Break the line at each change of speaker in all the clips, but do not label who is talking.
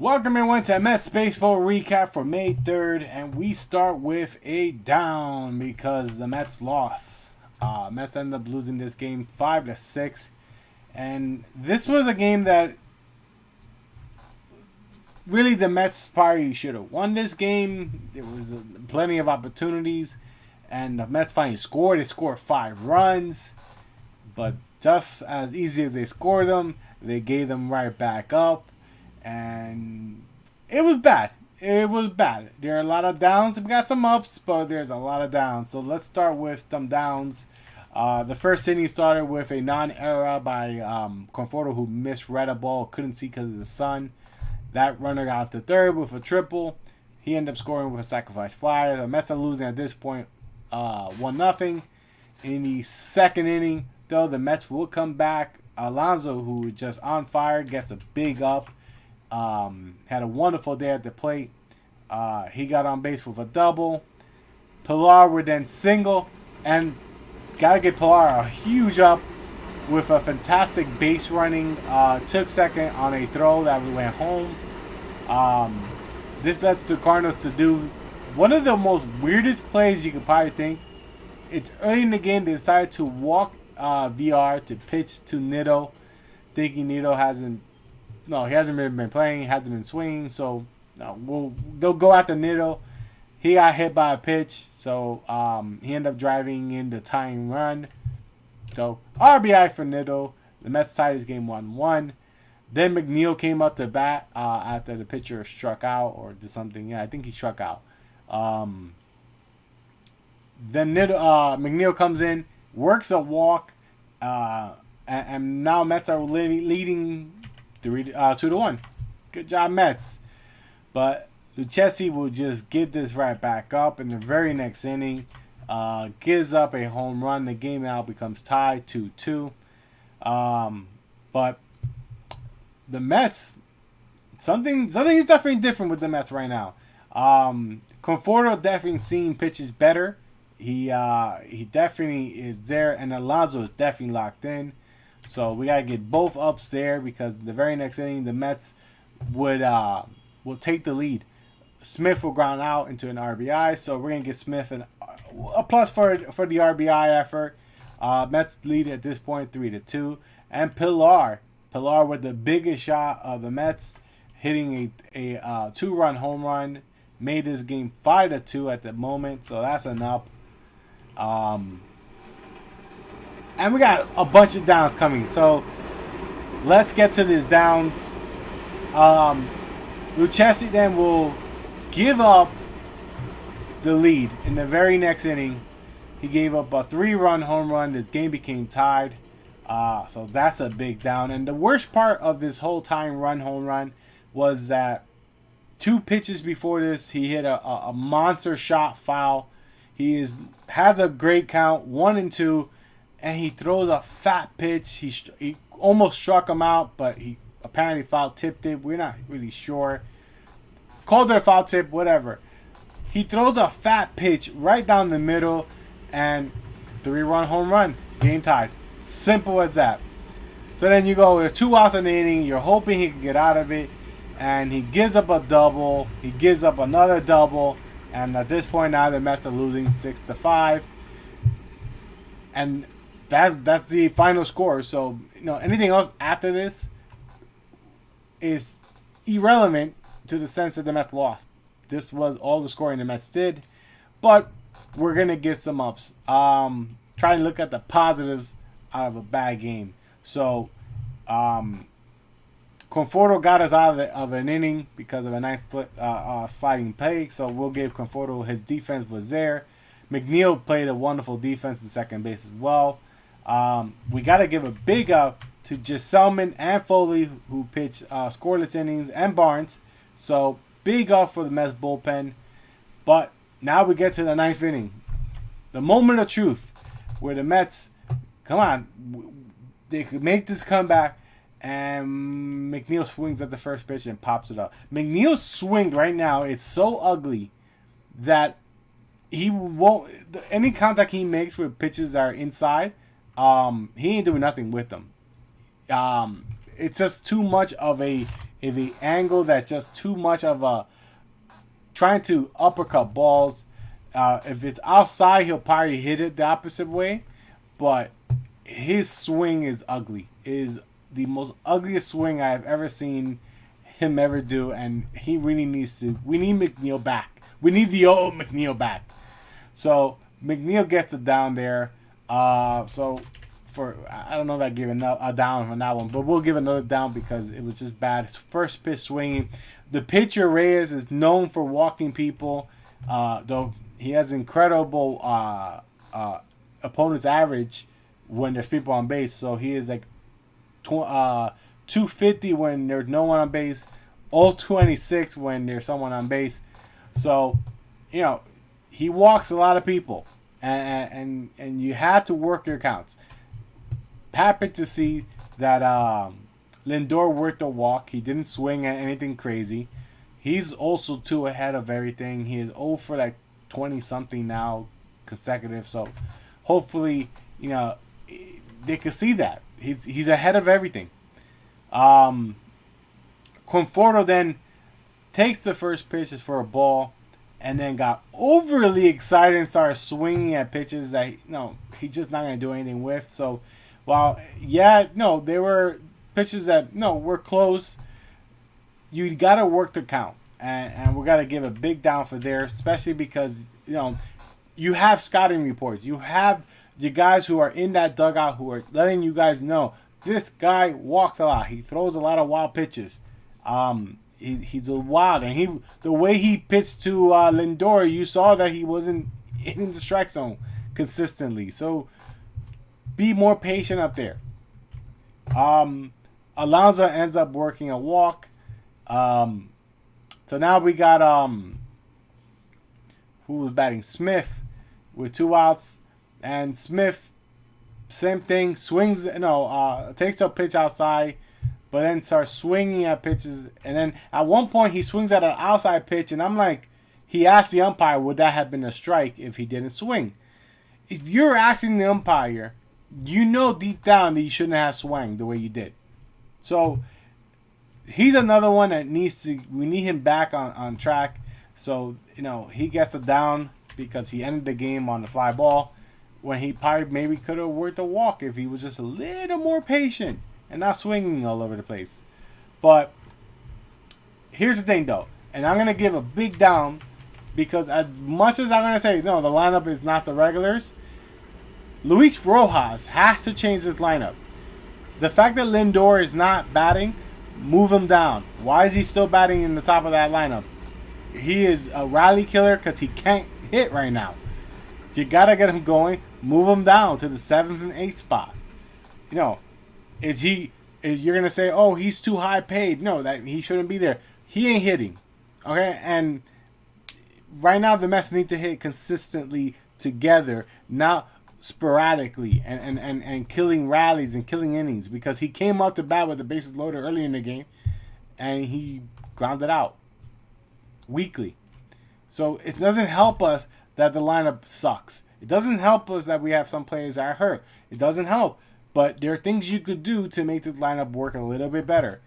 Welcome everyone to Mets Baseball Recap for May 3rd, and we start with a down because the Mets lost. Mets ended up losing this game 5-6, and this was a game that really the Mets probably should have won this game. There was plenty of opportunities, and the Mets finally scored. They scored 5 runs, but just as easy as they scored them, they gave them right back up. And it was bad. It was bad. There are a lot of downs. We got some ups, but there's a lot of downs. So let's start with some downs. The first inning started with a non-error by Conforto, who misread a ball, couldn't see because of the sun. That runner got to third with a triple. He ended up scoring with a sacrifice fly. The Mets are losing at this point 1-0. In the second inning, though, the Mets will come back. Alonso, who is just on fire, gets a big up. Had a wonderful day at the plate. He got on base with a double. Pilar would then single, and gotta get Pilar a huge up with a fantastic base running. Took second on a throw that we went home. This led the Cardinals to do one of the most weirdest plays you could probably think. It's early in the game. They decided to walk VR to pitch to Nito, thinking Nito he hasn't really been playing. He hasn't been swinging. So they'll go after Nito. He got hit by a pitch. So he ended up driving in the tying run. So RBI for Nito. The Mets tied his game 1-1. Then McNeil came up to bat after the pitcher struck out or did something. Yeah, I think he struck out. Then McNeil comes in, works a walk, and now Mets are leading 2-1. Good job, Mets. But Lucchesi will just give this right back up in the very next inning. Gives up a home run. The game now becomes tied 2-2. But the Mets, something is definitely different with the Mets right now. Conforto definitely seeing pitches better. He definitely is there, and Alonso is definitely locked in. So we gotta get both ups there because the very next inning the Mets will take the lead. Smith will ground out into an RBI, so we're gonna get Smith a plus for the RBI effort. Mets lead at this point 3-2, and Pilar with the biggest shot of the Mets, hitting a 2-run home run, made this game 5-2 at the moment. So that's an up. And we got a bunch of downs coming. So let's get to these downs. Lucchesi then will give up the lead in the very next inning. He gave up a 3-run home run. This game became tied. So that's a big down. And the worst part of this whole tying home run was that 2 pitches before this, he hit a monster shot foul. He has a great count, 1-2. And he throws a fat pitch. He almost struck him out, but he apparently foul tipped it. We're not really sure. Called it a foul tip, whatever. He throws a fat pitch right down the middle, and 3-run home run. Game tied. Simple as that. So then you go with 2 outs in the inning. You're hoping he can get out of it, and he gives up a double. He gives up another double, and at this point now the Mets are losing 6-5. And that's the final score. So, anything else after this is irrelevant to the sense that the Mets lost. This was all the scoring the Mets did. But we're going to get some ups. Try to look at the positives out of a bad game. So, Conforto got us out of an inning because of a nice sliding play. So, we'll give Conforto, his defense was there. McNeil played a wonderful defense at second base as well. We got to give a big up to Gisselman and Foley, who pitched scoreless innings, and Barnes. So, big up for the Mets bullpen. But now we get to the 9th inning. The moment of truth, where the Mets, come on, they could make this comeback, and McNeil swings at the first pitch and pops it up. McNeil's swing right now, it's so ugly that he won't. Any contact he makes with pitches that are inside, he ain't doing nothing with them. it's just too much of a angle that just too much of a trying to uppercut balls. If it's outside, he'll probably hit it the opposite way, but his swing is ugly. It is the most ugliest swing I've ever seen him ever do, and he really needs to. We need McNeil back. We need the old McNeil back. So McNeil gets it down there. So for I don't know if I give a down on that one, but we'll give another down because it was just bad. His first pitch swinging. The pitcher Reyes is known for walking people, though he has incredible opponent's average when there's people on base. So he is like 250 when there's no one on base, 026 when there's someone on base. So, you know, he walks a lot of people, and you had to work your counts. Happy to see that Lindor worked a walk. He didn't swing at anything crazy. He's also 2 ahead of everything. He is 0 for like 20 something now consecutive. So hopefully, you know, they could see that he's ahead of everything. Conforto then takes the first pitches for a ball, and then got overly excited and started swinging at pitches that he's just not going to do anything with. So, while they were pitches that were close, you got to work the count, and we got to give a big down for there, especially because you have scouting reports, you have the guys who are in that dugout who are letting you guys know this guy walks a lot, he throws a lot of wild pitches. He's a wild, and the way he pitched to Lindor, you saw that he wasn't in the strike zone consistently. So be more patient up there. Alonso ends up working a walk. So now we got who was batting? Smith with 2 outs, and Smith, same thing, swings. Takes a pitch outside, but then starts swinging at pitches. And then at one point, he swings at an outside pitch. And I'm like, he asked the umpire, would that have been a strike if he didn't swing? If you're asking the umpire, you know deep down that you shouldn't have swung the way you did. So he's another one that we need him back on track. So, he gets it down because he ended the game on the fly ball when he probably maybe could have worked a walk if he was just a little more patient and not swinging all over the place. But here's the thing, though. And I'm going to give a big down because as much as I'm going to say, no, the lineup is not the regulars, Luis Rojas has to change his lineup. The fact that Lindor is not batting, move him down. Why is he still batting in the top of that lineup? He is a rally killer because he can't hit right now. You got to get him going. Move him down to the 7th and 8th spot. You're going to say, oh, he's too high paid. No, that he shouldn't be there. He ain't hitting. Okay? And right now the Mets need to hit consistently together, not sporadically and killing rallies and killing innings, because he came out to bat with the bases loaded early in the game and he grounded out weakly. So it doesn't help us that the lineup sucks. It doesn't help us that we have some players that are hurt. It doesn't help. But there are things you could do to make this lineup work a little bit better.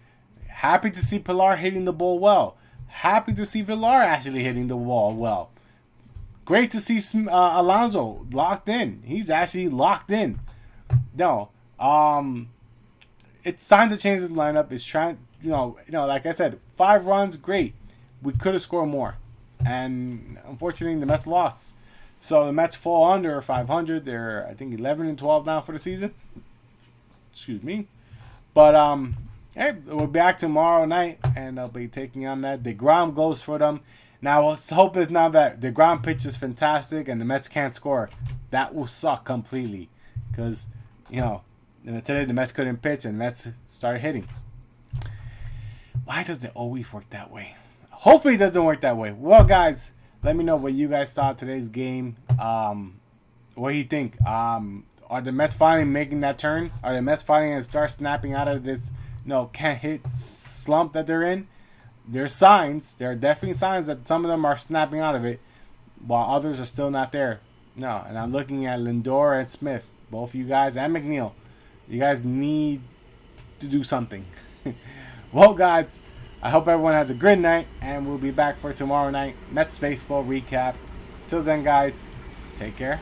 Happy to see Pilar hitting the ball well. Happy to see Villar actually hitting the ball well. Great to see Alonso locked in. He's actually locked in. No, it's time to change the lineup. It's trying, like I said, 5 runs, great. We could have scored more, and unfortunately, the Mets lost. So the Mets fall under 500. They're, I think, 11-12 now for the season. Excuse me, but hey, we'll be back tomorrow night, and they'll be taking on that. DeGrom goes for them. Now, let's hope it's now that DeGrom pitch is fantastic and the Mets can't score. That will suck completely. Because, today the Mets couldn't pitch and the Mets started hitting. Why does it always work that way? Hopefully it doesn't work that way. Well, guys, let me know what you guys thought of today's game. What do you think? Are the Mets finally making that turn? Are the Mets finally going to start snapping out of this can't hit slump that they're in? There's signs. There are definitely signs that some of them are snapping out of it, while others are still not there. No, and I'm looking at Lindor and Smith, both of you guys, and McNeil. You guys need to do something. Well, guys, I hope everyone has a good night, and we'll be back for tomorrow night Mets baseball recap. Till then, guys, take care.